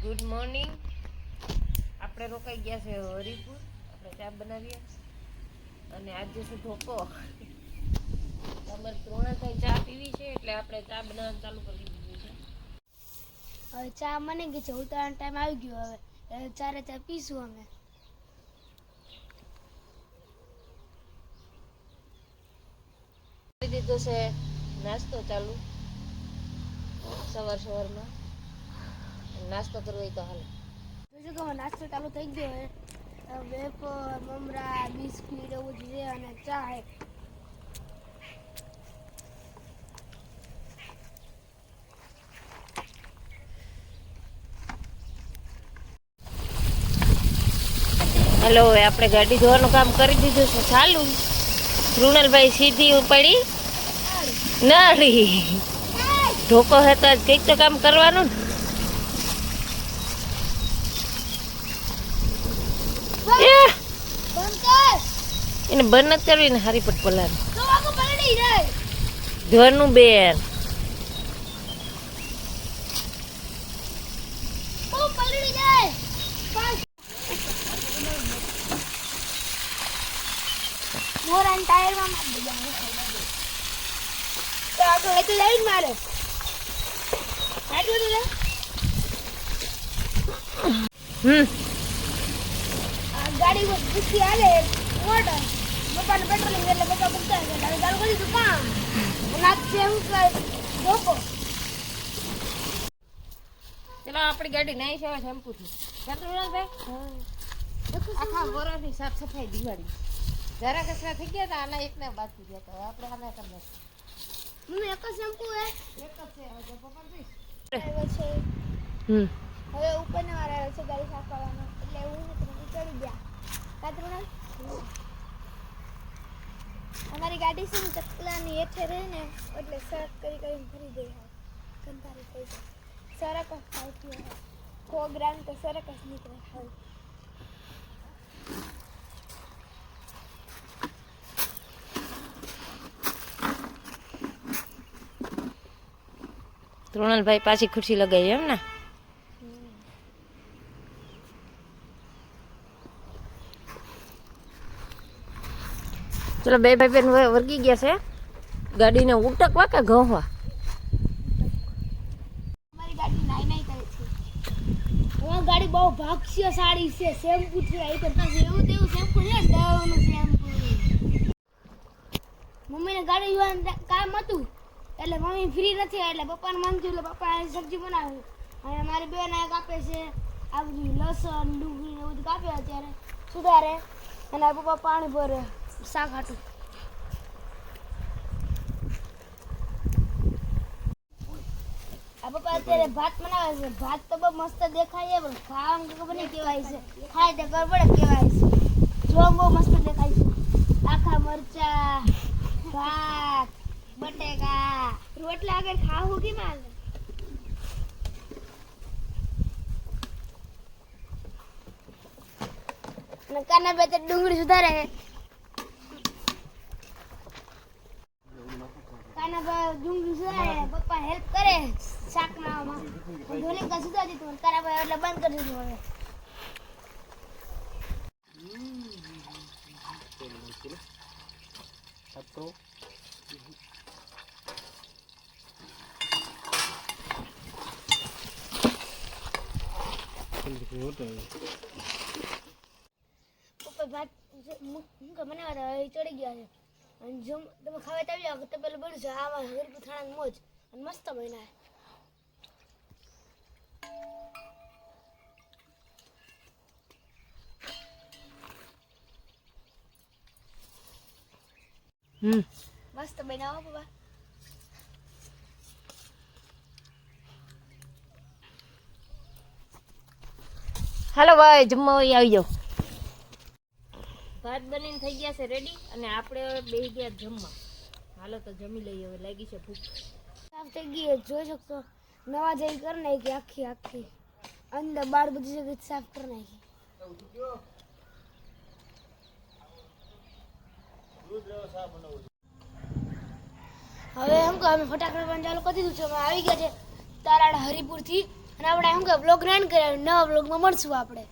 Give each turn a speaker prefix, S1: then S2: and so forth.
S1: Good morning. આપણે રોકાઈ ગયા છે હરિપુર. આપણે ચા બનાવીએ અને આજે છે ઢોકો. તમારે ત્રણેય ચા પીવી છે એટલે આપણે ચા બનાવવાનું ચાલુ કરી દીધું છે.
S2: હવે ચા મને ગઈ છે, ઉતારવાનો ટાઈમ આવી ગયો. હવે ચારે ચા પીશું અમે.
S1: કરી દીધો છે નાસ્તો ચાલુ સવારમાં. નાસ્તો કરવો હોય તો હાલે.
S2: જોજો કે નાસ્તો ચાલુ થઈ ગયો છે. વેફર, મમરા, બિસ્કીટ એવું છે અને ચા છે.
S1: હલો, હવે આપણે ગાડી ધોવાનું કામ કરી દીધું છે ચાલુ. કૃણાલભાઈ સીધી પડી નળી. ઢોકો હે તો આજ કંઈક તો કામ કરવાનું ને. એને બંધ નથી કરવી ને હારી પટ પલાન ધોરનું બેન.
S2: મોરાન ટાયરમાં મારી દીધા તો આગળ એટલે લઈ મારે આટલું ને. આ ગાડી માં પૂછી આલે મોટર પપ્પાને પેટ્રોલિંગ એટલે પપ્પા પૂછતા કે ગાડી ચાલુ કરી દીધું કામ નાખશે એમ કે ધોકો.
S1: ચલો આપણી ગાડી નાઈ છે શેમ્પુ થી. આખા વરસની સાફ સફાઈ દિવાળી જરા કચરા થઈ ગયા હતા. આના એકને બાકી ગયા હતા. આપણે આના કરી નાખીએ.
S2: મમ્મી એક જ શેમ્પુ હે,
S1: એક જ છે. હવે પપ્પા જોઈશ.
S2: આવ્યો છે. હવે ઉપરને વાળા આવ્યો છે ગાડી સાફ કરવાનો એટલે એવું નથી ચડી ગયા કાતરુણા. અમારી ગાડી છે ને ચકલાની હેઠે રહે ને એટલે સરક કરી કરીને ફરી દે. કંધારી થઈ જાય સરક જ ખાવતી હોય. 100 ગ્રામ તો સરક જ નીકળે હોય.
S1: કૃણાલભાઈ પાછી ખુરશી લગાવી એમ ને. ચલો બે ભાઈ બેન વર્ગી ગયા છે. ગાડીને ઉટકવા કે ઘઉંવા?
S2: અમારી ગાડી નાઈ નાઈ કરે છે. હવે ગાડી બહુ ભાગ્યશાળી છે. શેમ્પુ થી આવી તો એવું તેવું શેમ્પુ છે દવાનું શેમ્પુ. મમ્મીને ગાડી જોવાનું કામ હતું એટલે મમ્મી ફ્રી નથી એટલે પપ્પાને મન થયું એટલે પપ્પા સબ્જી બનાવી અને મારી બેન કાપે છે આ બધું લસણ ડુંગળી ને બધું કાપે અત્યારે સુધારે અને પપ્પા પાણી ભરે શાક હાટું. આ પપ્પા અત્યારે ભાત બનાવે છે. ભાત તો બહુ મસ્ત દેખાય છે પણ ખાવામાં ખબર નહીં કેવાય છે. ખાય તો ખબર પડે કેવાય છે. જોવામાં બહુ મસ્ત દેખાય છે. આખા મરચા, ભાત, બટેકા, રોટલા આગળ ખાવું કે માલ અને કાના બે તો ડુંગળી સુધારે છે. કાના બે ડુંગળી સુધારે પપ્પા હેલ્પ કરે શાક બનાવવામાં. ધોની કા સુધારી દીધું કાના બે એટલે બંધ કરી દીધું. પપ્પા ભાત બનાવવા ચડી ગયા છે અને જો તમે ખાવા આવી જાવ તો પેલું બન્યું છે આમાં હરપુ થાણા મોજ અને મસ્ત બન્યા. મસ્ત બનાવો પપ્પા.
S1: હાલો ભાઈ જમવા આવી જાઓ. ભાત બનીને થઈ ગયા છે રેડી અને આપણે બેસી ગયા જમવા. હાલો તો જમી લઈએ. હવે લાગી છે ભૂખ.
S2: સાફ થઈ ગઈ જોઈ શકતો. નવા જઈ કરી નાખી આખી આખી અંદર બાર બધી જગ્યાએ સાફ કરી નાખી. હવે એમ કે અમે ફટાકડા પણ ચાલુ કરી દીધું છે. અમે આવી ગયા છે તારાડ હરિપુર થી અને આપણે શું કે વ્લોગ રન કર્યા નવા વ્લોગમાં મળશું આપણે.